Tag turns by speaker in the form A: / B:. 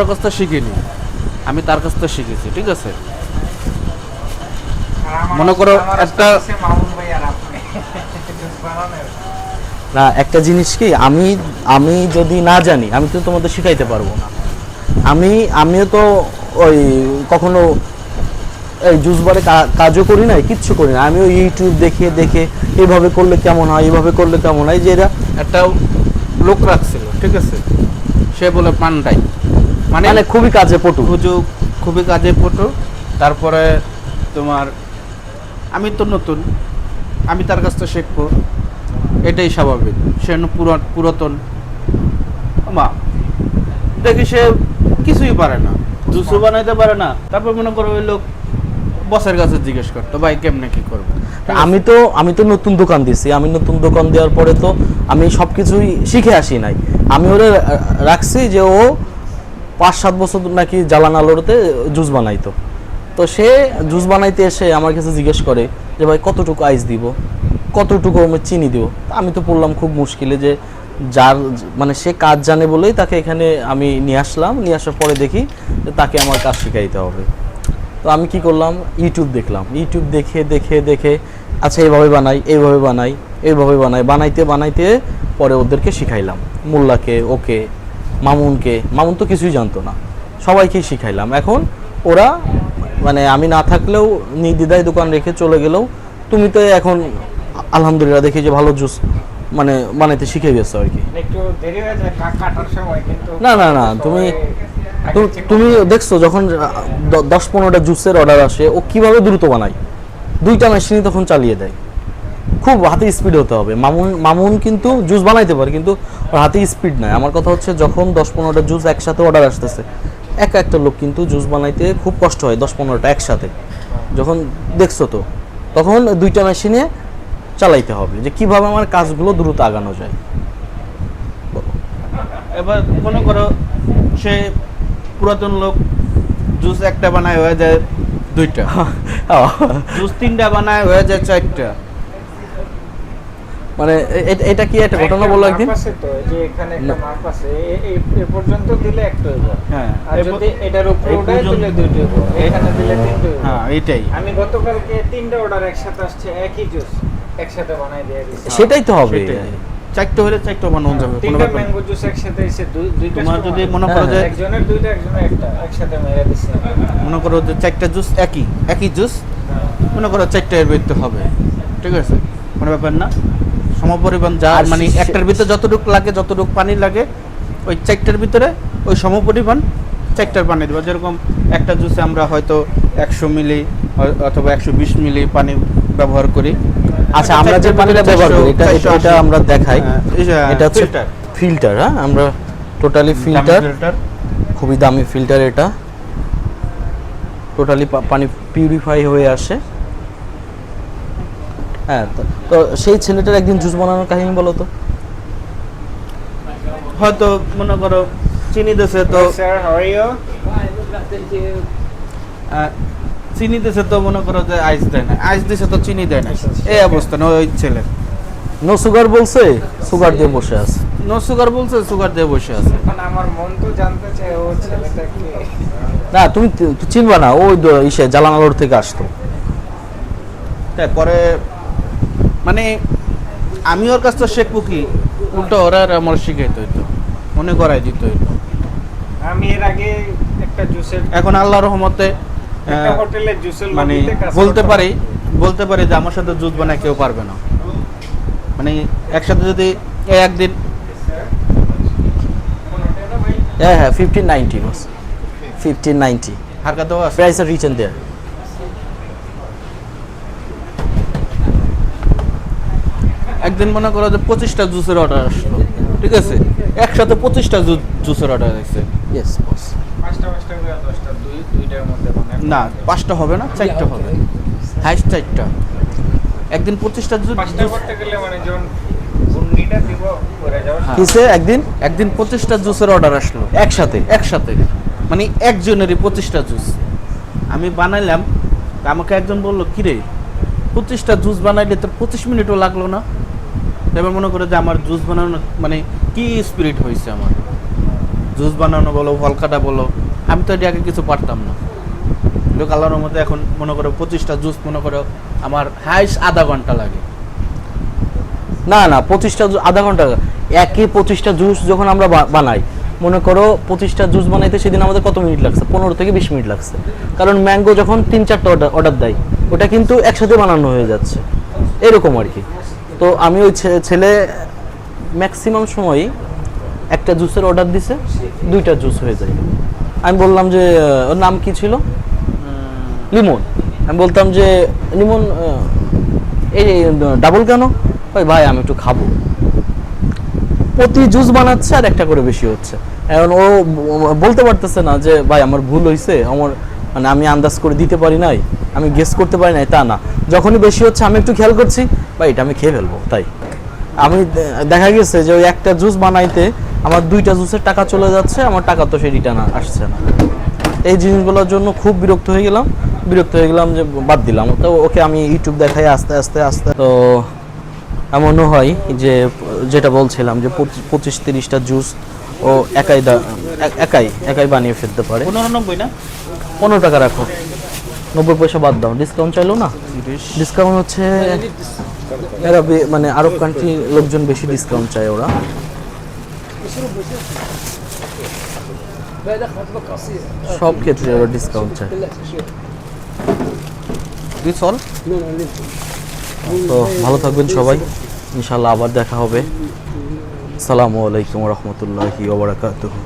A: তার কাছ থেকে শিখিনি, আমি তার কাছ থেকে শিখেছি, ঠিক আছে। মনে করো একটা
B: না, একটা জিনিস কি, আমি যদি না জানি আমি তো তোমাদের শিখাইতে পারবো না। আমিও তো ওই কখনো এই জুস বারে কাজও করি না, কিচ্ছু করি না। আমিও ইউটিউব দেখে দেখে এইভাবে করলে কেমন হয়, এইভাবে করলে কেমন হয়, যে এরা
A: একটা লোক রাখছিল, ঠিক আছে, সে বলে পান্ডাই,
B: মানে খুবই কাজে পটু,
A: খুবই কাজে পটু। তারপরে তোমার আমি তো নতুন, আমি তার কাছ থেকে শিখবো, এটাই স্বাভাবিক। সে পুরাতন মা, দেখি সে কিছুই পারে না, জুসও বানাইতে পারে না। তারপর মনে করো ওই লোক বসের কাছে জিজ্ঞেস করতো, ভাই কেমনে কি করবো।
B: আমি তো নতুন দোকান দিছি, আমি নতুন দোকান দেওয়ার পরে তো আমি সব কিছুই শিখে আসি নাই। আমি ওরে রাখছি যে ও 5-7 বছর নাকি জালান আলোতে জুস বানাইতো। তো সে জুস বানাইতে এসে আমার কাছে জিজ্ঞেস করে যে ভাই কতটুকু আইস দিব, কতটুকু আমি চিনি দিব। আমি তো পড়লাম খুব মুশকিলে, যে যার মানে সে কাজ জানে বলেই তাকে এখানে আমি নিয়ে আসলাম। নিয়ে আসার পরে দেখি যে তাকে আমার কাজ শিখাইতে হবে। তো আমি কি করলাম, ইউটিউব দেখলাম, ইউটিউব দেখে দেখে দেখে আচ্ছা এইভাবে বানাই, এইভাবে বানাই, এইভাবে বানাই, বানাইতে বানাইতে পরে ওদেরকে শিখাইলাম। মোল্লাকে, ওকে, মামুন তো কিছুই জানতো না, সবাইকেই শিখাইলাম। এখন ওরা মানে আমি না থাকলেও নির্দ্বিধায় দোকান রেখে চলে গেলেও তুমি তো এখন আলহামদুলিল্লাহ দেখি যে ভালো জুস মানে বানাইতে শিখে গেছো আর কি।
C: একটু দেরি হয়ে যায় কাটার সময়, কিন্তু
B: না তুমি দেখছো যখন 10-15টা জুসের অর্ডার আসে, ও কিভাবে দ্রুত বানায়, 2টা মেশিনই তখন চালিয়ে দেয়। খুব হাতে স্পিড হতে হবে। মামুন কিন্তু জুস বানাইতে পারে, কিন্তু ওর হাতে স্পিড নাই। আমার কথা হচ্ছে যখন 10-15টা জুস একসাথে অর্ডার আসতেছে, একটা লোক কিন্তু জুস বানাইতে খুব কষ্ট হয় 10-15টা একসাথে। যখন দেখছো তো তখন 2টা মেশিনে চালাইতে হবে, যে কিভাবে আমার কাজগুলো দ্রুত আগানো যায়।
A: এবার মনে করো সে পুরাতন লোক, জুস একটা বানায় হয়ে যায় 2টা, জুস 3টা বানায় হয়ে যায় 4টা।
B: মানে এটা কি একটা ঘটনা বললো একদিন,
C: তো যে এখানে একটা মাপ আছে, এই পর্যন্ত দিলে একটা হইব।
A: হ্যাঁ,
C: আর যদি এটার উপরে উঠায় দিলে 2টা হইব, এখানে দিলে 3টা হইব।
A: হ্যাঁ এইটাই।
C: আমি গতকালকে 3টা অর্ডার একসাথে আসছে, একই জুস একসাথে বানাই দিয়ে দিছি।
B: সেটাই তো হবে।
A: 4টা হলে 4টা বানানো যাবে, কোনো
C: 3টা
A: ব্যাপার না।
C: ম্যাঙ্গো জুস একসাথে এসে দুইটা
A: তোমার যদি মনে করো যে
C: একজনের 2টা একজনের একটা একসাথে মেরে দিছি।
A: মনে করো যে 4টা জুস একই জুস, মনে করো 4টা এর ভিতরে হবে, ঠিক আছে, কোনো ব্যাপার না। সমপরিমাণ যা মানে একটার ভিতরে যতটুকু লাগে, যতটুকু পানি লাগে, ওই 4টার ভিতরে ওই সমপরিমাণ 4টার পানি দেবো। যেরকম একটা জুসে আমরা হয়তো 100 মিলি অথবা 120 মিলি পানি ব্যবহার করি।
B: আচ্ছা, আমরা যে পানিটা ব্যবহার করি এটা আমরা দেখাই, এটা হচ্ছে ফিল্টার। হ্যাঁ, আমরা টোটালি ফিল্টার, খুবই দামি ফিল্টার এটা। টোটালি পানি পিউরিফাই হয়ে আসে। হ্যাঁ, তো সেই ছেলেটার একদিন জুস বানানোর কাহিনী বলো তো।
A: হয়তো মনে করো চিনি দেশে তো
C: স্যার হাউ আর ইউ?
A: চিনি দেশে তো মনে করো যে আইস দেয় না, আইস দেশে তো চিনি দেয় না, এই অবস্থা না ওই ছেলে।
B: নো সুগার বলছে, সুগার দিয়ে বসে আছে।
A: নো সুগার বলছে, সুগার দিয়ে বসে আছে।
C: এখন আমার মন তো জানতে চায় ও ছেলেটা কি।
B: না, তুমি চিনবা না, ওই ইসে জালানালোর থেকে আসতো।
A: পরে মানে আমি ওর কাছ থেকে শিখবো কি, উল্টো ওরা আর আমার শিখাইতে হইতো, মনে করাই দিতে হইতো।
C: আমি এর আগে একটা জুসের,
A: এখন আল্লাহর রহমতে
C: একটা হোটেলে জুসের
A: মানে
C: লবিতে কাজ
A: বলতে পারি যে আমার সাথে জুস বানায় কেউ পারবে না। মানে একসাথে যদি একদিন
B: হ্যাঁ 1590 বস, 1590
A: হারকা দেওয়া আছে।
B: প্রাইস আর রিচেন দেয়ার।
A: একদিন মনে করো যে 25টা জুসের অর্ডার আসলো, ঠিক আছে, একসাথে 25টা জুসের অর্ডার আসছে।
B: Yes boss.
C: 5টা করে 10টা, দুইটার মধ্যে বানায়
A: না 5টা হবে না, 4টা হবে, হাইস্ট 4টা। একদিন 25টা জুস
C: 5টা করতে গেলে মানে যখন গুন্ডিটা দিব করে যাও।
B: কিসে
A: একদিন 25টা জুসের অর্ডার আসলো একসাথে, মানে একজনেরই 25টা জুস। আমি বানাইলাম, আমাকে একজন বললো কিরে 25টা জুস বানাইলে তোর 25 মিনিটও লাগলো না। এবার মনে করে যে আমার জুস বানানো মানে কি স্পিরিট হয়েছে আমার, জুস বানানো বলো, ফল কাটা বলো, আমি তো এটি আগে কিছু পারতাম না। কিন্তু আল্লাহর মধ্যে এখন মনে করো 25টা জুস মনে করো আমার হাইস্ট আধা ঘন্টা লাগে।
B: না না, 25টা আধা ঘন্টা, একই 25টা জুস যখন আমরা বানাই, মনে করো 25টা জুস বানাইতে সেদিন আমাদের কত মিনিট লাগছে? 15 থেকে 20 মিনিট লাগছে। কারণ ম্যাঙ্গো যখন 3-4টা অর্ডার দেয়, ওটা কিন্তু একসাথে বানানো হয়ে যাচ্ছে, এরকম আর কি। তো আমি ওই ছেলে ম্যাক্সিমাম সময়ই একটা জুসের অর্ডার দিছে, 2টা জুস হয়ে যায়। আমি বললাম যে ওর নাম কি ছিল, লিমন। আমি বলতাম যে লিমন এই ডাবল কেন? ভাই আমি একটু খাবো। প্রতি জুস বানাচ্ছে আর একটা করে বেশি হচ্ছে। এখন ও বলতে পারতেছে না যে ভাই আমার ভুল হয়েছে, আমার মানে আমি আন্দাজ করে দিতে পারি নাই, আমি গেস করতে পারি নাই, তা না। যখনই বেশি হচ্ছে আমি একটু খেয়াল করছি, ভাই এটা আমি খেয়ে ফেলবো। তাই আমি দেখা গেছে যে ওই একটা জুস বানাইতে আমার 2টা জুসের টাকা চলে যাচ্ছে, আমার টাকা তো সেই রিটার্ন আসছে না। এই জিনিসগুলোর জন্য খুব বিরক্ত হয়ে গেলাম যে বাদ দিলাম। তো ওকে আমি ইউটিউব দেখাই আস্তে আস্তে তো এমনও হয় যে যেটা বলছিলাম যে 25-30টা জুস ও একাই বানিয়ে ফেলতে পারে।
A: 15.90 না?
B: 15 টাকা রাখো, 90 পয়সা বাদ দাও, ডিসকাউন্ট চাইলো না। ডিসকাউন্ট হচ্ছে এরা মানে আরব কান্ট্রি লোকজন বেশি ডিসকাউন্ট চায় ওরা। সব ক্ষেত্রে ওরা ডিসকাউন্ট চায়।
A: দুই চল।
B: তো ভালো থাকবেন সবাই, ইনশাল্লাহ আবার দেখা হবে। আসসালামু আলাইকুম ওয়া রাহমাতুল্লাহি ওয়া বারাকাতুহু।